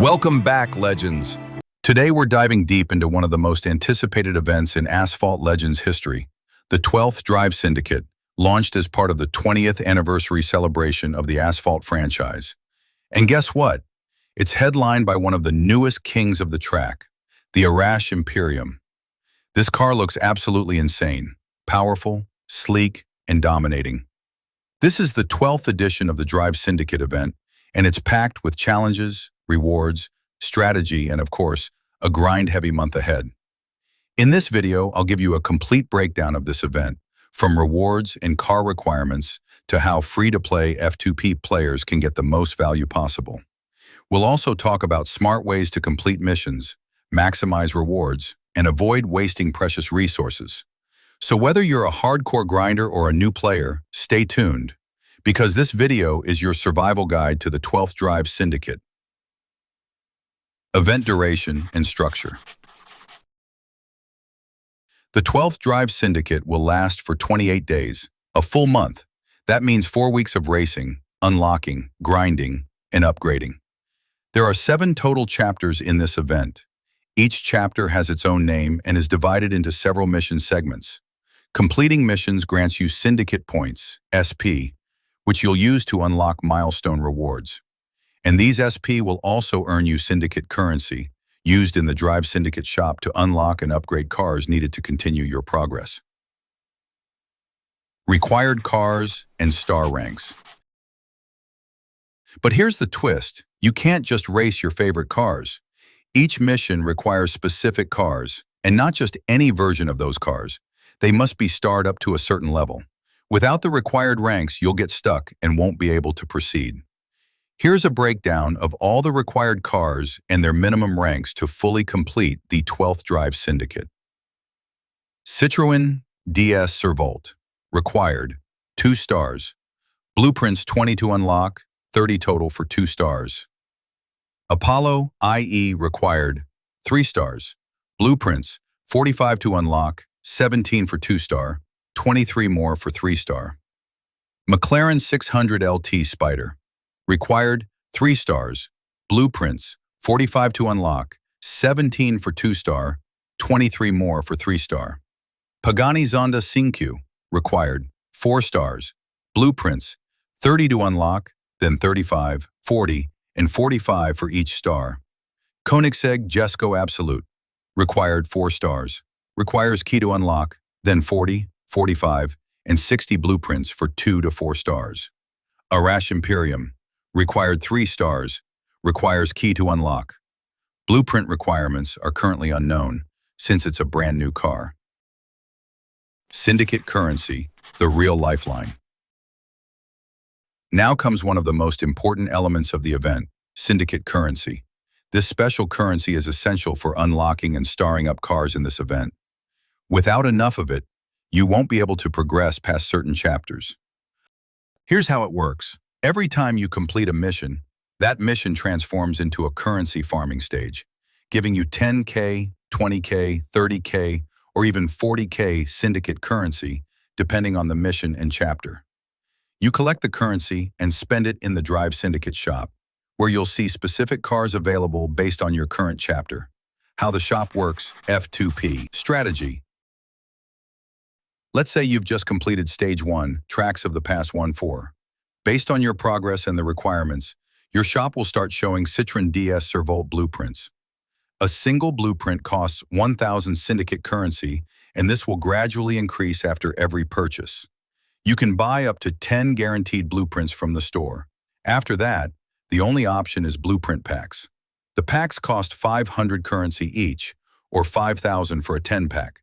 Welcome back, Legends. Today we're diving deep into one of the most anticipated events in Asphalt Legends history, the 12th Drive Syndicate, launched as part of the 20th anniversary celebration of the Asphalt franchise. And guess what? It's headlined by one of the newest kings of the track, the Arash Imperium. This car looks absolutely insane, powerful, sleek, and dominating. This is the 12th edition of the Drive Syndicate event, and it's packed with challenges, rewards, strategy, and of course, a grind-heavy month ahead. In this video, I'll give you a complete breakdown of this event, from rewards and car requirements to how free-to-play F2P players can get the most value possible. We'll also talk about smart ways to complete missions, maximize rewards, and avoid wasting precious resources. So whether you're a hardcore grinder or a new player, stay tuned, because this video is your survival guide to the 12th Drive Syndicate. Event duration and structure. The 12th Drive Syndicate will last for 28 days, a full month. That means 4 weeks of racing, unlocking, grinding, and upgrading. There are 7 total chapters in this event. Each chapter has its own name and is divided into several mission segments. Completing missions grants you Syndicate Points, SP, which you'll use to unlock milestone rewards. And these SP will also earn you Syndicate Currency, used in the Drive Syndicate shop to unlock and upgrade cars needed to continue your progress. Required cars and star ranks. But here's the twist. You can't just race your favorite cars. Each mission requires specific cars, and not just any version of those cars. They must be starred up to a certain level. Without the required ranks, you'll get stuck and won't be able to proceed. Here's a breakdown of all the required cars and their minimum ranks to fully complete the 12th Drive Syndicate. Citroën DS Survolt. Required, 2 stars. Blueprints 20 to unlock, 30 total for 2 stars. Apollo IE required, 3 stars. Blueprints, 45 to unlock, 17 for 2 star, 23 more for 3 star. McLaren 600 LT Spider. Required, 3 stars. Blueprints, 45 to unlock, 17 for 2 star, 23 more for 3 star. Pagani Zonda 5. Required, 4 stars. Blueprints, 30 to unlock, then 35, 40, and 45 for each star. Koenigsegg Jesko Absolute. Required, 4 stars. Requires key to unlock, then 40, 45, and 60 blueprints for 2 to 4 stars. Arash Imperium. Required 3 stars. Requires key to unlock. Blueprint requirements are currently unknown, since it's a brand new car. Syndicate Currency, the real lifeline. Now comes one of the most important elements of the event, Syndicate Currency. This special currency is essential for unlocking and starring up cars in this event. Without enough of it, you won't be able to progress past certain chapters. Here's how it works. Every time you complete a mission, that mission transforms into a currency farming stage, giving you 10K, 20K, 30K, or even 40K Syndicate Currency, depending on the mission and chapter. You collect the currency and spend it in the Drive Syndicate shop, where you'll see specific cars available based on your current chapter. How the shop works, F2P Strategy. Let's say you've just completed Stage 1, Tracks of the Past 1-4. Based on your progress and the requirements, your shop will start showing Citroën DS Survolt blueprints. A single blueprint costs 1,000 Syndicate Currency, and this will gradually increase after every purchase. You can buy up to 10 guaranteed blueprints from the store. After that, the only option is blueprint packs. The packs cost 500 currency each, or 5,000 for a 10-pack.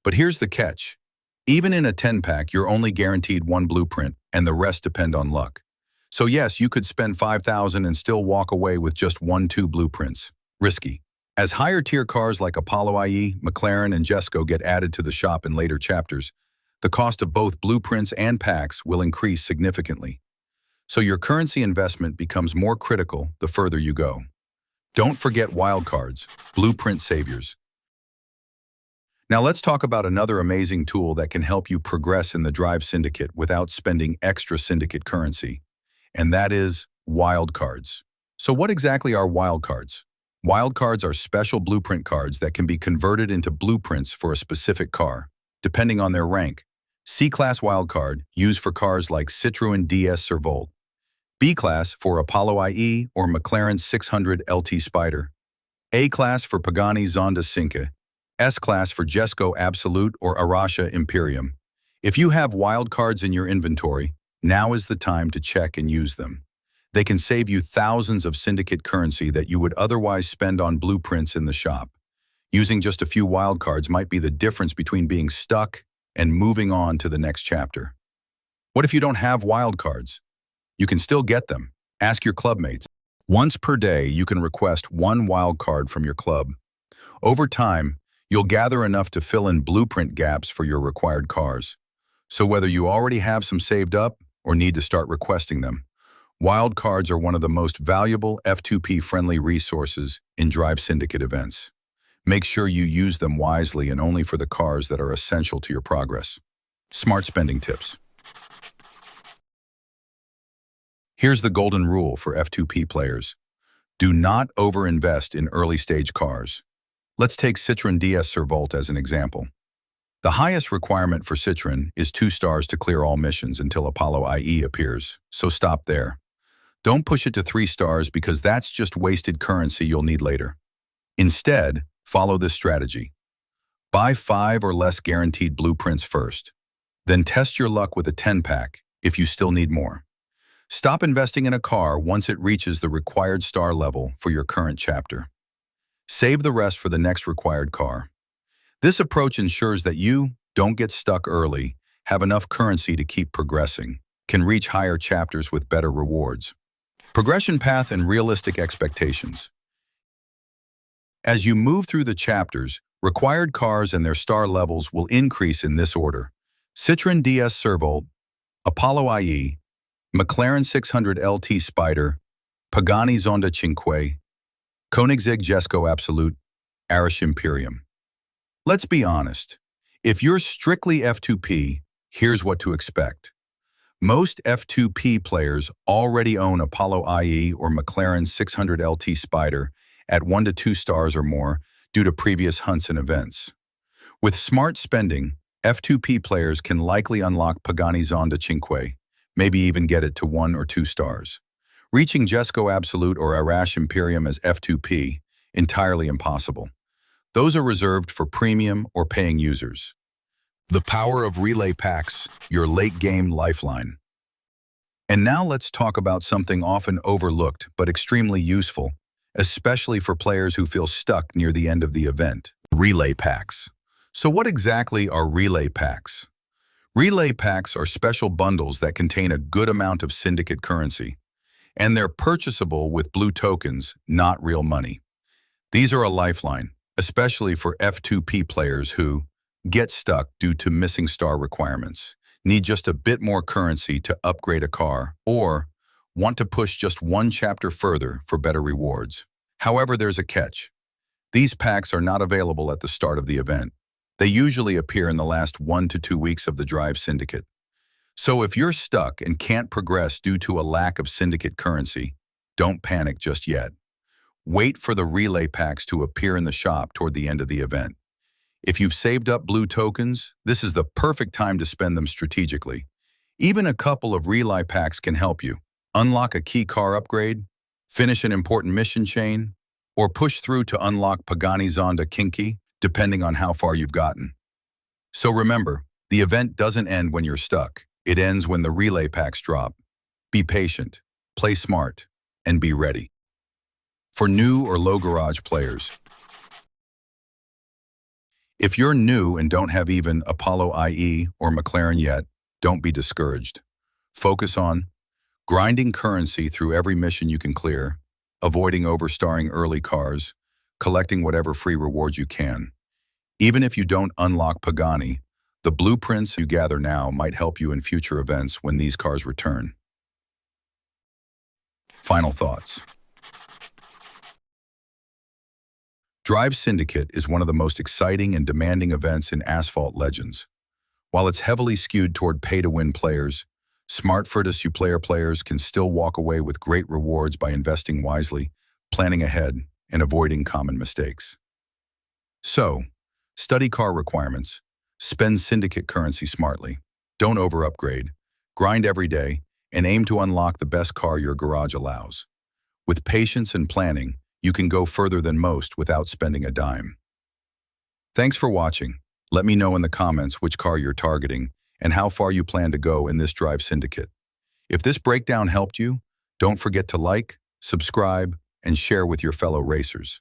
But here's the catch. Even in a 10-pack, you're only guaranteed 1 blueprint, and the rest depend on luck. So yes, you could spend 5,000 and still walk away with just 1-2 blueprints. Risky. As higher-tier cars like Apollo IE, McLaren, and Jesko get added to the shop in later chapters, the cost of both blueprints and packs will increase significantly. So your currency investment becomes more critical the further you go. Don't forget wildcards, blueprint saviors. Now let's talk about another amazing tool that can help you progress in the Drive Syndicate without spending extra Syndicate currency, and that is wildcards. So what exactly are wildcards? Wildcards are special blueprint cards that can be converted into blueprints for a specific car, depending on their rank. C-Class wildcard, used for cars like Citroën DS Servolt. B-Class for Apollo IE or McLaren 600 LT Spider. A-Class for Pagani Zonda Cinque. S-Class for Jesco Absolute or Arasha Imperium. If you have wildcards in your inventory, now is the time to check and use them. They can save you thousands of syndicate currency that you would otherwise spend on blueprints in the shop. Using just a few wildcards might be the difference between being stuck and moving on to the next chapter. What if you don't have wildcards? You can still get them. Ask your clubmates. Once per day, you can request one wildcard from your club. Over time, you'll gather enough to fill in blueprint gaps for your required cars. So whether you already have some saved up or need to start requesting them, wildcards are one of the most valuable F2P-friendly resources in Drive Syndicate events. Make sure you use them wisely and only for the cars that are essential to your progress. Smart spending tips. Here's the golden rule for F2P players. Do not overinvest in early-stage cars. Let's take Citroën DS Servolt as an example. The highest requirement for Citroën is 2 stars to clear all missions until Apollo IE appears, so stop there. Don't push it to 3 stars because that's just wasted currency you'll need later. Instead, follow this strategy. Buy 5 or less guaranteed blueprints first. Then test your luck with a 10-pack if you still need more. Stop investing in a car once it reaches the required star level for your current chapter. Save the rest for the next required car. This approach ensures that you don't get stuck early, have enough currency to keep progressing, can reach higher chapters with better rewards. Progression path and realistic expectations. As you move through the chapters, required cars and their star levels will increase in this order: Citroën DS Servolt, Apollo IE, McLaren 600 LT Spider, Pagani Zonda Cinque, Koenigsegg Jesco Absolute, Arasha Imperium. Let's be honest. If you're strictly F2P, here's what to expect. Most F2P players already own Apollo IE or McLaren 600 LT Spider at 1 to 2 stars or more due to previous hunts and events. With smart spending, F2P players can likely unlock Pagani Zonda Cinque, maybe even get it to 1 or 2 stars. Reaching Jesco Absolute or Arasha Imperium as F2P, entirely impossible. Those are reserved for premium or paying users. The power of relay packs, your late-game lifeline. And now let's talk about something often overlooked but extremely useful, especially for players who feel stuck near the end of the event: relay packs. So what exactly are relay packs? Relay packs are special bundles that contain a good amount of syndicate currency, and they're purchasable with blue tokens, not real money. These are a lifeline, especially for F2P players who get stuck due to missing star requirements, need just a bit more currency to upgrade a car, or want to push just one chapter further for better rewards. However, there's a catch. These packs are not available at the start of the event. They usually appear in the last 1 to 2 weeks of the Drive Syndicate. So if you're stuck and can't progress due to a lack of syndicate currency, don't panic just yet. Wait for the relay packs to appear in the shop toward the end of the event. If you've saved up blue tokens, this is the perfect time to spend them strategically. Even a couple of relay packs can help you unlock a key car upgrade, finish an important mission chain, or push through to unlock Pagani Zonda Cinque, depending on how far you've gotten. So remember, the event doesn't end when you're stuck. It ends when the relay packs drop. Be patient, play smart, and be ready. For new or low garage players, if you're new and don't have even Apollo IE or McLaren yet, don't be discouraged. Focus on grinding currency through every mission you can clear, avoiding overstarring early cars, collecting whatever free rewards you can. Even if you don't unlock Pagani, the blueprints you gather now might help you in future events when these cars return. Final thoughts. Drive Syndicate is one of the most exciting and demanding events in Asphalt Legends. While it's heavily skewed toward pay-to-win players, Smart F2P players can still walk away with great rewards by investing wisely, planning ahead, and avoiding common mistakes. So, study car requirements, spend syndicate currency smartly, don't over-upgrade, grind every day, and aim to unlock the best car your garage allows. With patience and planning, you can go further than most without spending a dime. Thanks for watching. Let me know in the comments which car you're targeting and how far you plan to go in this drive syndicate. If this breakdown helped you, don't forget to like, subscribe, and share with your fellow racers.